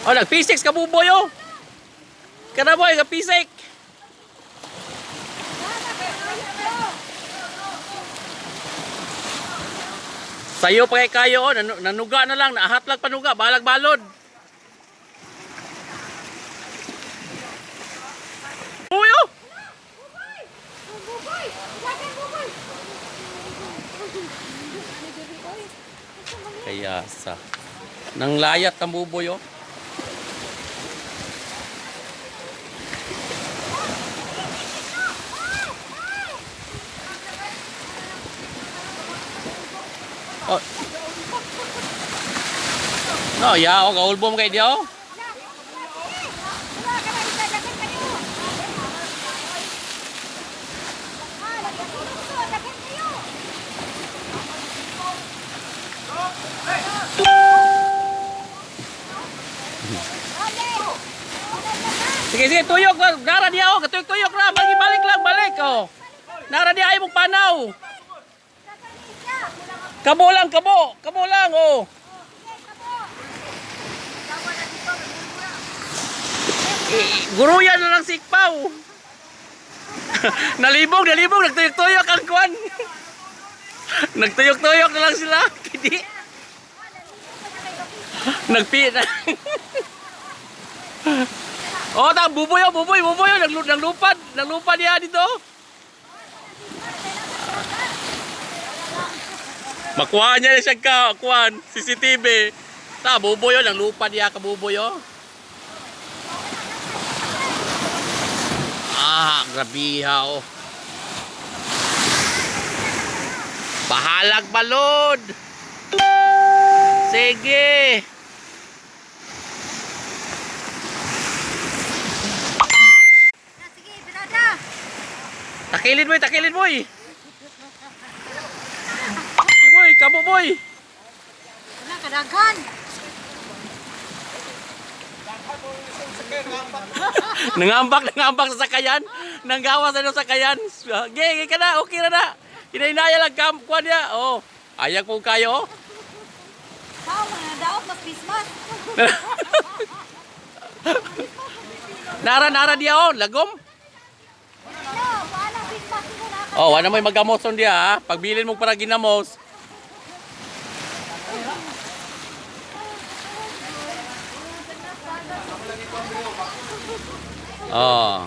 Oh, nag-P6 ka buboy oh. Kana boy, nag-P6. Sayo pa kay kayo oh, nanuga na lang, naahat lang panuga, balag balod. Uy oh. Kaya sa nang layat ang buboy oh. Oh. No, ya, oh, kaulbom kay dia oh. Sige, sige, tuyok na. Nara dia oh, katuyok-tuyok ra, balik lang, balik oh. Nara dia ay mong panaw. Kabo lang oh. Guruyan na lang sikpaw. nalibog, nagtuyok-tuyok ang kuwan. Nagtuyok-tuyok na lang sila. Hindi. Nagpi na. Oh, ta buboy, naglupad niya dito. Makuha niya siya ka, kuwan, CCTV. Ta buboy oh, naglupad niya ka buboy oh. Ah, grabiha oh. Bahalag balod. Sige. Sige, birada. Takilin boy. Sige boy, kamo boy. Wala kadaghan. Nangambak sa sakayan. Nanggawas sa sakayan. Gege ka na, okay na. Inainaya lang kuan niya. Oh, ayak po kayo oh. Tao mga daot mas Christmas. Nara dia oh, lagom. Wala Christmas mo na. Oh, wala mo magamos on dia ha. Pagbilin mo para ginamos. Oh.